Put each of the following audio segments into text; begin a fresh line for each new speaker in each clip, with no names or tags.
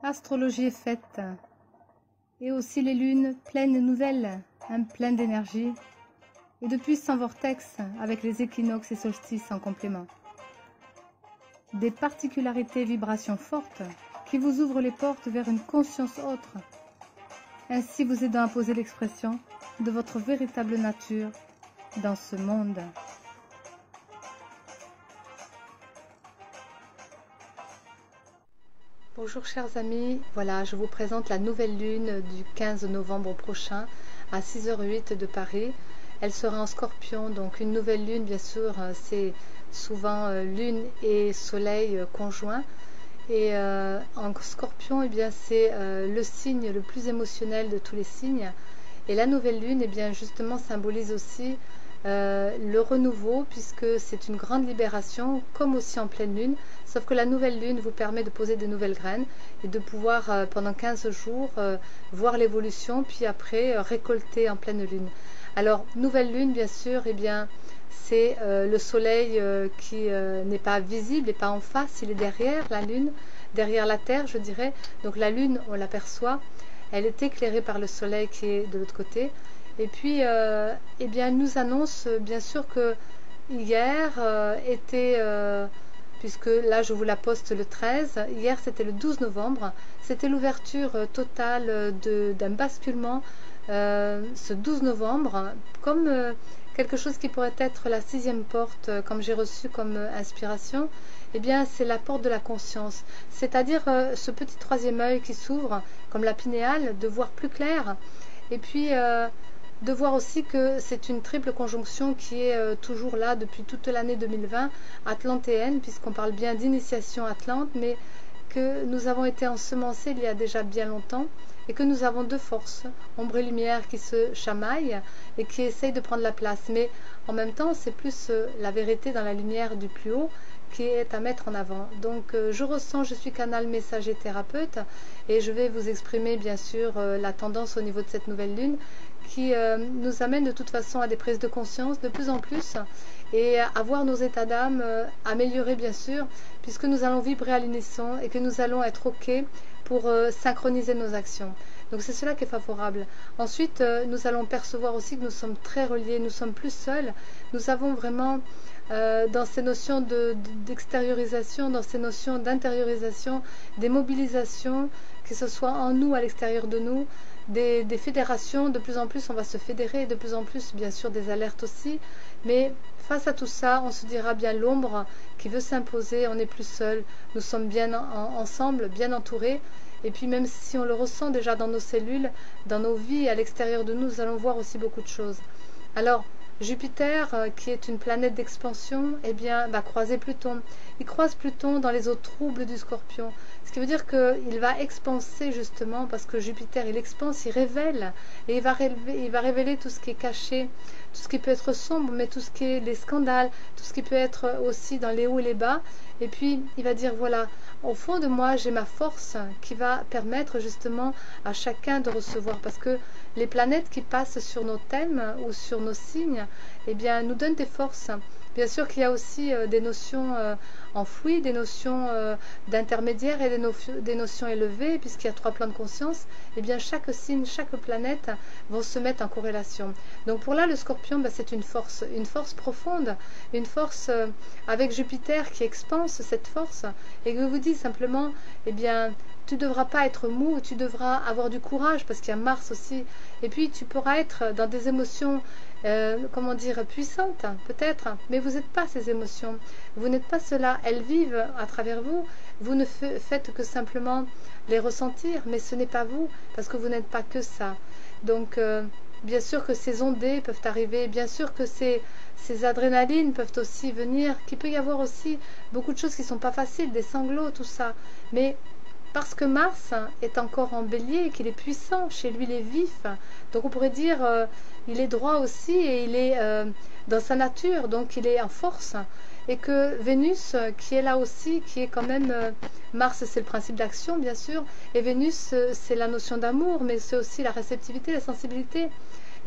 L'astrologie est faite, et aussi les lunes pleines et nouvelles, pleines d'énergie, et de puissants vortex avec les équinoxes et solstices en complément. Des particularités et vibrations fortes qui vous ouvrent les portes vers une conscience autre, ainsi vous aidant à poser l'expression de votre véritable nature dans ce monde. Bonjour chers amis, voilà je vous présente la nouvelle lune du 15 novembre prochain à 6h08 de Paris. Elle sera en Scorpion, donc une nouvelle lune bien sûr, c'est souvent lune et soleil conjoint. Et en Scorpion, eh bien c'est le signe le plus émotionnel de tous les signes. Et la nouvelle lune, eh bien justement symbolise aussi le renouveau, puisque c'est une grande libération, comme aussi en pleine lune, sauf que la nouvelle lune vous permet de poser de nouvelles graines et de pouvoir pendant 15 jours voir l'évolution, puis après récolter en pleine lune. Alors nouvelle lune bien sûr, eh bien c'est le soleil qui n'est pas visible et pas en face, il est derrière la lune, derrière la terre je dirais. Donc la lune on l'aperçoit, elle est éclairée par le soleil qui est de l'autre côté. Et puis, eh bien, elle nous annonce bien sûr que hier était, puisque là je vous la poste le 13, hier c'était le 12 novembre, c'était l'ouverture totale d'un basculement ce 12 novembre, comme quelque chose qui pourrait être la 6e porte, comme j'ai reçu comme inspiration. Eh bien, c'est la porte de la conscience, c'est-à-dire ce petit 3e œil qui s'ouvre, comme la pinéale, de voir plus clair. Et puis, de voir aussi que c'est une triple conjonction qui est toujours là depuis toute l'année 2020, atlantéenne, puisqu'on parle bien d'initiation atlante, mais que nous avons été ensemencés il y a déjà bien longtemps, et que nous avons deux forces, ombre et lumière, qui se chamaillent et qui essayent de prendre la place. Mais en même temps, c'est plus la vérité dans la lumière du plus haut qui est à mettre en avant. Donc je ressens, je suis canal messager thérapeute, et je vais vous exprimer bien sûr la tendance au niveau de cette nouvelle lune qui nous amène de toute façon à des prises de conscience de plus en plus, et à voir nos états d'âme améliorer bien sûr, puisque nous allons vibrer à l'unisson et que nous allons être OK pour synchroniser nos actions. Donc c'est cela qui est favorable. Ensuite, nous allons percevoir aussi que nous sommes très reliés, nous sommes plus seuls. Nous avons vraiment dans ces notions d'extériorisation, dans ces notions d'intériorisation, des mobilisations, que ce soit en nous, à l'extérieur de nous, des fédérations. De plus en plus on va se fédérer, de plus en plus bien sûr des alertes aussi, mais face à tout ça on se dira bien l'ombre qui veut s'imposer, on n'est plus seul, nous sommes bien ensemble, bien entourés. Et puis même si on le ressent déjà dans nos cellules, dans nos vies, à l'extérieur de nous, nous allons voir aussi beaucoup de choses. Alors Jupiter, qui est une planète d'expansion, eh bien, va croiser Pluton. Il croise Pluton dans les eaux troubles du Scorpion. Ce qui veut dire qu'il va expanser justement, parce que Jupiter, il expanse, il révèle. Et il va révéler tout ce qui est caché, tout ce qui peut être sombre, mais tout ce qui est les scandales, tout ce qui peut être aussi dans les hauts et les bas. Et puis, il va dire, voilà, au fond de moi, j'ai ma force qui va permettre justement à chacun de recevoir. Parce que les planètes qui passent sur nos thèmes ou sur nos signes, eh bien, nous donnent des forces. Bien sûr qu'il y a aussi des notions enfouies, des notions d'intermédiaires et des notions élevées, puisqu'il y a 3 plans de conscience. Eh bien, chaque signe, chaque planète vont se mettre en corrélation. Donc pour là, le Scorpion, ben, c'est une force profonde, une force avec Jupiter qui expanse cette force et que vous dit simplement, eh bien, tu ne devras pas être mou, tu devras avoir du courage, parce qu'il y a Mars aussi. Et puis tu pourras être dans des émotions, comment dire, puissantes peut-être, mais vous n'êtes pas ces émotions. Vous n'êtes pas cela. Elles vivent à travers vous. Vous ne faites que simplement les ressentir, mais ce n'est pas vous, parce que vous n'êtes pas que ça. Donc bien sûr que ces ondées peuvent arriver, bien sûr que ces adrénalines peuvent aussi venir, qu'il peut y avoir aussi beaucoup de choses qui ne sont pas faciles, des sanglots, tout ça. Mais parce que Mars est encore en bélier, qu'il est puissant, chez lui il est vif, donc on pourrait dire il est droit aussi, et il est dans sa nature, donc il est en force. Et que Vénus, qui est là aussi, qui est quand même, Mars c'est le principe d'action bien sûr, et Vénus c'est la notion d'amour, mais c'est aussi la réceptivité, la sensibilité.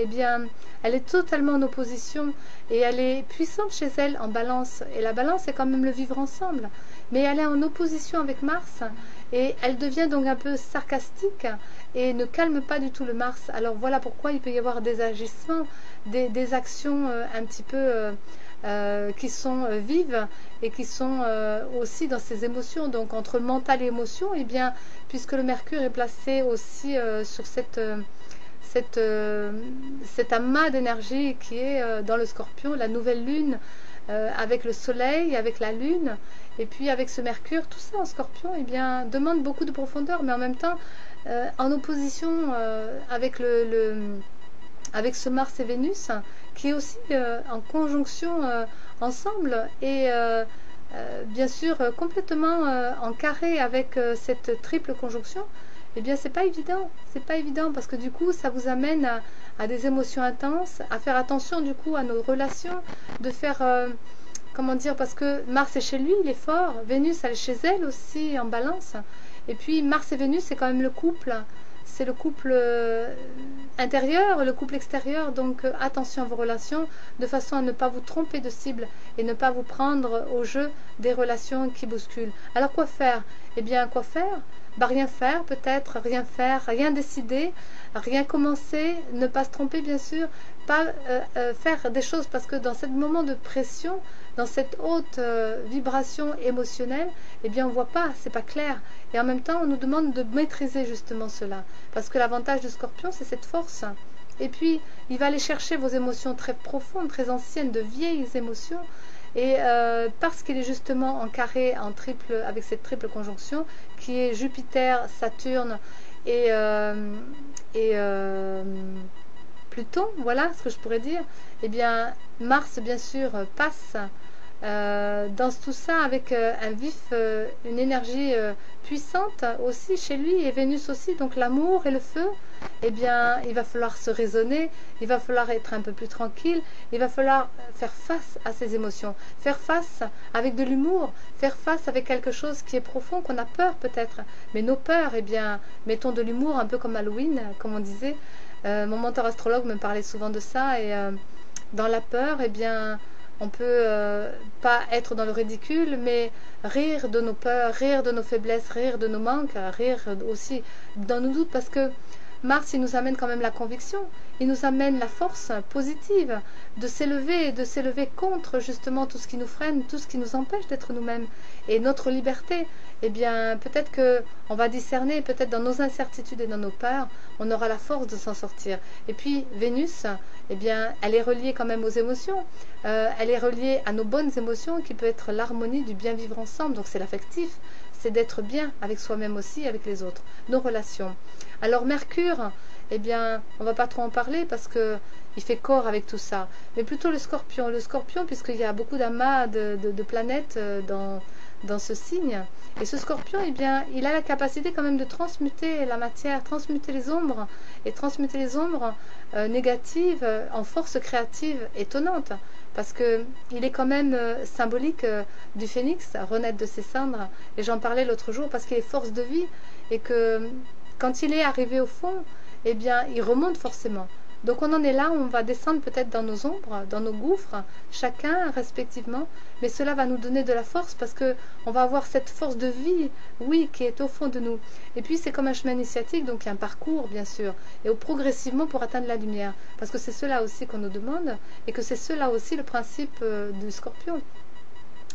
Eh bien, elle est totalement en opposition, et elle est puissante chez elle en balance, et la balance c'est quand même le vivre ensemble. mais elle est en opposition avec Mars et elle devient donc un peu sarcastique et ne calme pas du tout le Mars. Alors voilà pourquoi il peut y avoir des agissements, des actions un petit peu qui sont vives et qui sont aussi dans ses émotions. Donc entre le mental et l'émotion, eh bien, puisque le Mercure est placé aussi sur cet amas d'énergie qui est dans le Scorpion, la nouvelle lune, avec le soleil, avec la lune, et puis avec ce Mercure, tout ça en Scorpion, eh bien, demande beaucoup de profondeur, mais en même temps, en opposition avec avec ce Mars et Vénus, qui est aussi en conjonction ensemble, et bien sûr complètement en carré avec cette triple conjonction. Eh bien, c'est pas évident. C'est pas évident parce que du coup, ça vous amène à des émotions intenses, à faire attention du coup à nos relations, de faire, comment dire, parce que Mars est chez lui, il est fort, Vénus elle est chez elle aussi en balance, et puis Mars et Vénus c'est quand même le couple, c'est le couple intérieur, le couple extérieur, donc attention à vos relations, de façon à ne pas vous tromper de cible et ne pas vous prendre au jeu des relations qui bousculent. Alors quoi faire? Eh bien, quoi faire? Bah, rien faire peut-être, rien faire, rien décider, rien commencer, ne pas se tromper bien sûr, pas faire des choses parce que dans ce moment de pression, dans cette haute vibration émotionnelle, eh bien on voit pas, c'est pas clair. Et en même temps, on nous demande de maîtriser justement cela. Parce que l'avantage du Scorpion, c'est cette force. Et puis, il va aller chercher vos émotions très profondes, très anciennes, de vieilles émotions. Et parce qu'il est justement en carré, en triple, avec cette triple conjonction, qui est Jupiter, Saturne et Pluton, voilà ce que je pourrais dire, eh bien Mars bien sûr passe dans tout ça avec une énergie puissante aussi chez lui, et Vénus aussi, donc l'amour et le feu, eh bien il va falloir se raisonner, il va falloir être un peu plus tranquille, il va falloir faire face à ses émotions, faire face avec de l'humour, faire face avec quelque chose qui est profond, qu'on a peur peut-être, mais nos peurs, eh bien mettons de l'humour, un peu comme Halloween, comme on disait. Mon mentor astrologue me parlait souvent de ça, et dans la peur, eh bien on peut pas être dans le ridicule, mais rire de nos peurs, rire de nos faiblesses, rire de nos manques, rire aussi dans nos doutes, parce que Mars, il nous amène quand même la conviction, il nous amène la force positive de s'élever contre justement tout ce qui nous freine, tout ce qui nous empêche d'être nous-mêmes, et notre liberté. Eh bien, peut-être que on va discerner, peut-être dans nos incertitudes et dans nos peurs, on aura la force de s'en sortir. Et puis, Vénus, eh bien, elle est reliée quand même aux émotions, elle est reliée à nos bonnes émotions, qui peut être l'harmonie du bien vivre ensemble, donc c'est l'affectif, c'est d'être bien avec soi-même aussi, avec les autres, nos relations. Alors Mercure, eh bien, on va pas trop en parler parce que il fait corps avec tout ça, mais plutôt le Scorpion, puisqu'il y a beaucoup d'amas de planètes dans ce signe. Et ce Scorpion, eh bien, il a la capacité quand même de transmuter la matière, transmuter les ombres, et transmuter les ombres négatives en force créative étonnante, parce que il est quand même symbolique du phénix, renaître de ses cendres. Et j'en parlais l'autre jour parce qu'il est force de vie, et que quand il est arrivé au fond, eh bien, il remonte forcément. Donc on en est là, on va descendre peut-être dans nos ombres, dans nos gouffres, chacun respectivement, mais cela va nous donner de la force parce que on va avoir cette force de vie, oui, qui est au fond de nous. Et puis c'est comme un chemin initiatique, donc il y a un parcours bien sûr, et progressivement pour atteindre la lumière, parce que c'est cela aussi qu'on nous demande, et que c'est cela aussi le principe du Scorpion.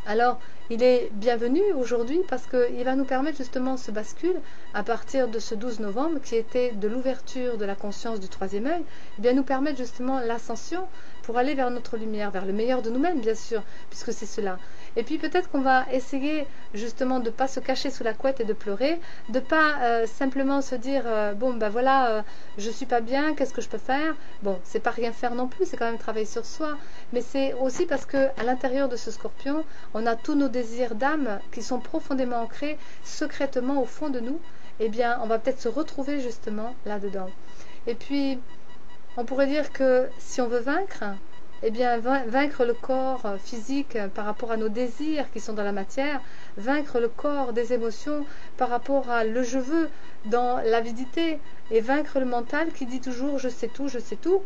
Alors, il est bienvenu aujourd'hui parce qu'il va nous permettre justement ce bascule à partir de ce 12 novembre qui était de l'ouverture de la conscience du troisième œil, et bien nous permettre justement l'ascension pour aller vers notre lumière, vers le meilleur de nous-mêmes bien sûr, puisque c'est cela. Et puis peut-être qu'on va essayer justement de ne pas se cacher sous la couette et de pleurer, de ne pas simplement se dire bon ben voilà, je suis pas bien, qu'est-ce que je peux faire? Bon, c'est pas rien faire non plus, c'est quand même travailler sur soi, mais c'est aussi parce que à l'intérieur de ce Scorpion, on a tous nos désirs d'âme qui sont profondément ancrés secrètement au fond de nous. Eh bien, on va peut-être se retrouver justement là-dedans. Et puis, on pourrait dire que si on veut vaincre, eh bien, vaincre le corps physique par rapport à nos désirs qui sont dans la matière, vaincre le corps des émotions par rapport à le je veux dans l'avidité, et vaincre le mental qui dit toujours je sais tout,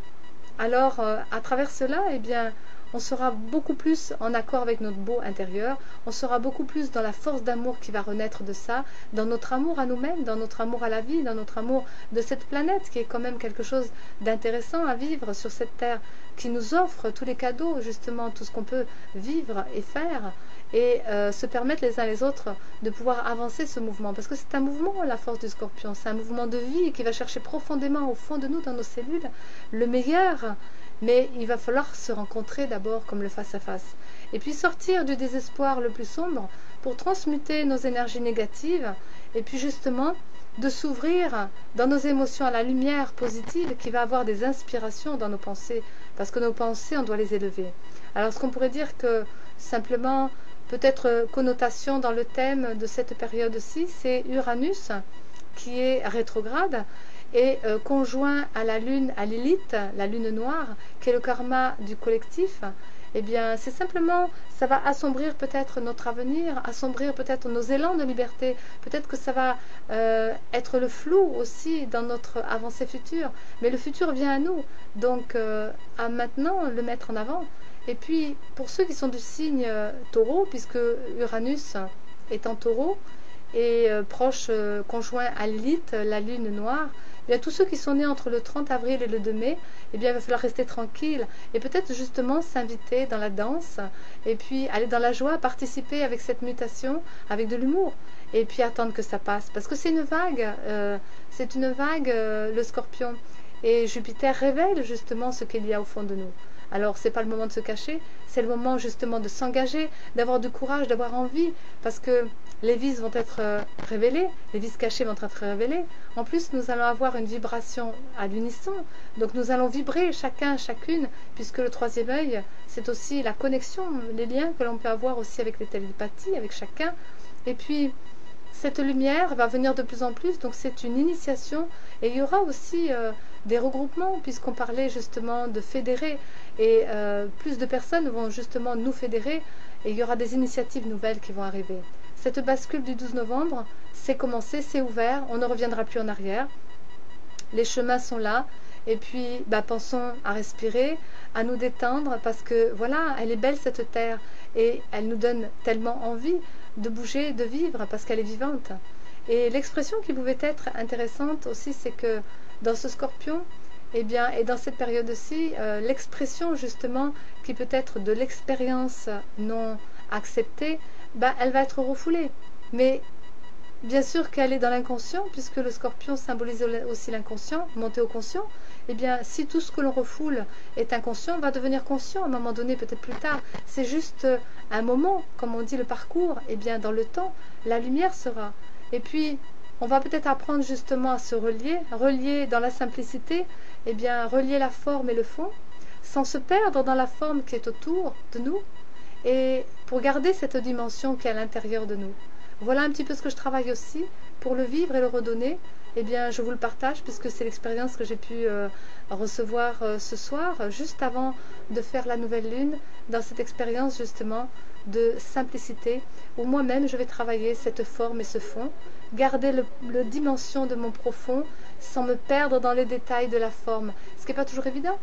alors à travers cela, eh bien, on sera beaucoup plus en accord avec notre beau intérieur, on sera beaucoup plus dans la force d'amour qui va renaître de ça, dans notre amour à nous-mêmes, dans notre amour à la vie, dans notre amour de cette planète qui est quand même quelque chose d'intéressant à vivre sur cette terre, qui nous offre tous les cadeaux, justement, tout ce qu'on peut vivre et faire, et se permettre les uns les autres de pouvoir avancer ce mouvement. Parce que c'est un mouvement, la force du Scorpion, c'est un mouvement de vie qui va chercher profondément au fond de nous, dans nos cellules, le meilleur. Mais il va falloir se rencontrer d'abord comme le face-à-face. Et puis sortir du désespoir le plus sombre pour transmuter nos énergies négatives. Et puis justement, de s'ouvrir dans nos émotions à la lumière positive qui va avoir des inspirations dans nos pensées. Parce que nos pensées, on doit les élever. Alors ce qu'on pourrait dire que simplement, peut-être connotation dans le thème de cette période-ci, c'est Uranus qui est rétrograde et conjoint à la lune, à Lilith, la lune noire, qui est le karma du collectif. Eh bien, c'est simplement, ça va assombrir peut-être notre avenir, assombrir peut-être nos élans de liberté. Peut-être que ça va être le flou aussi dans notre avancée future. Mais le futur vient à nous. Donc, à maintenant le mettre en avant. Et puis, pour ceux qui sont du signe taureau, puisque Uranus est en taureau, et proche conjoint à Lilith, la lune noire, eh bien, tous ceux qui sont nés entre le 30 avril et le 2 mai, eh bien, il va falloir rester tranquille et peut-être justement s'inviter dans la danse et puis aller dans la joie, participer avec cette mutation, avec de l'humour et puis attendre que ça passe. Parce que c'est une vague, le Scorpion. Et Jupiter révèle justement ce qu'il y a au fond de nous. Alors, ce n'est pas le moment de se cacher, c'est le moment justement de s'engager, d'avoir du courage, d'avoir envie, parce que les vices vont être révélés, les vices cachés vont être révélés. En plus, nous allons avoir une vibration à l'unisson, donc nous allons vibrer chacun, chacune, puisque le troisième œil, c'est aussi la connexion, les liens que l'on peut avoir aussi avec les télépathies, avec chacun. Et puis, cette lumière va venir de plus en plus, donc c'est une initiation, et il y aura aussi des regroupements, puisqu'on parlait justement de fédérer, et plus de personnes vont justement nous fédérer, et il y aura des initiatives nouvelles qui vont arriver. Cette bascule du 12 novembre, c'est commencé, c'est ouvert, on ne reviendra plus en arrière, les chemins sont là, et puis pensons à respirer, à nous détendre, parce que voilà, elle est belle cette terre, et elle nous donne tellement envie de bouger, de vivre, parce qu'elle est vivante. Et l'expression qui pouvait être intéressante aussi, c'est que dans ce Scorpion, eh bien, et dans cette période-ci, l'expression justement qui peut être de l'expérience non acceptée, elle va être refoulée. Mais bien sûr qu'elle est dans l'inconscient, puisque le Scorpion symbolise aussi l'inconscient, monter au conscient. Eh bien, si tout ce que l'on refoule est inconscient, on va devenir conscient à un moment donné, peut-être plus tard. C'est juste un moment, comme on dit le parcours, eh bien, dans le temps, la lumière sera. Et puis, on va peut-être apprendre justement à se relier dans la simplicité, eh bien, relier la forme et le fond, sans se perdre dans la forme qui est autour de nous, et pour garder cette dimension qui est à l'intérieur de nous. Voilà un petit peu ce que je travaille aussi, pour le vivre et le redonner. Eh bien, je vous le partage puisque c'est l'expérience que j'ai pu recevoir ce soir, juste avant de faire la nouvelle lune, dans cette expérience justement de simplicité, où moi-même je vais travailler cette forme et ce fond, garder le dimension de mon profond, sans me perdre dans les détails de la forme, ce qui n'est pas toujours évident.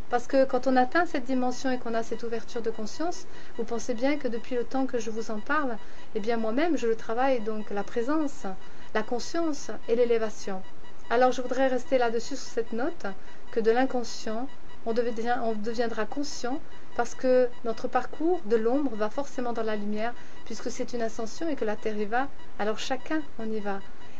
Parce que quand on atteint cette dimension et qu'on a cette ouverture de conscience, vous pensez bien que depuis le temps que je vous en parle, eh bien moi-même je le travaille, donc la présence, la conscience et l'élévation. Alors je voudrais rester là-dessus sur cette note, que de l'inconscient, on deviendra conscient, parce que notre parcours de l'ombre va forcément dans la lumière, puisque c'est une ascension et que la Terre y va, alors chacun on y va.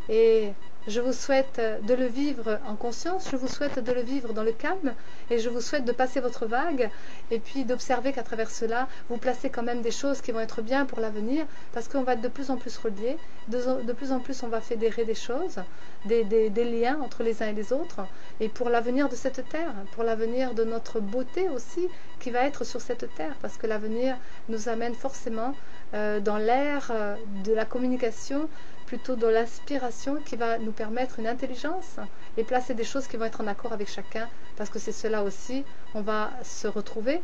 Et je vous souhaite de le vivre en conscience, je vous souhaite de le vivre dans le calme, et je vous souhaite de passer votre vague, et puis d'observer qu'à travers cela, vous placez quand même des choses qui vont être bien pour l'avenir, parce qu'on va être de plus en plus reliés, de plus en plus on va fédérer des choses, des liens entre les uns et les autres, et pour l'avenir de cette terre, pour l'avenir de notre beauté aussi, qui va être sur cette terre, parce que l'avenir nous amène forcément dans l'ère de la communication, plutôt dans l'inspiration qui va nous permettre une intelligence et placer des choses qui vont être en accord avec chacun, parce que c'est cela aussi, on va se retrouver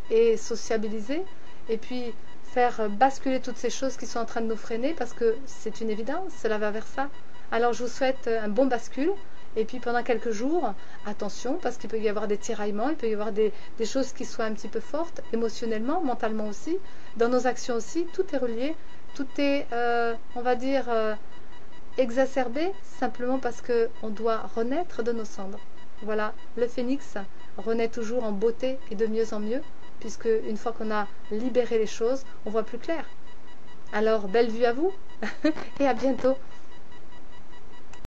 et sociabiliser et puis faire basculer toutes ces choses qui sont en train de nous freiner, parce que c'est une évidence, cela va vers ça. Alors je vous souhaite un bon bascule Et puis pendant quelques jours, attention, parce qu'il peut y avoir des tiraillements, il peut y avoir des choses qui soient un petit peu fortes, émotionnellement, mentalement aussi, dans nos actions aussi, tout est relié, tout est, on va dire, exacerbé, simplement parce qu'on doit renaître de nos cendres. Voilà, le phénix renaît toujours en beauté et de mieux en mieux, puisque une fois qu'on a libéré les choses, on voit plus clair. Alors, belle vue à vous et à bientôt.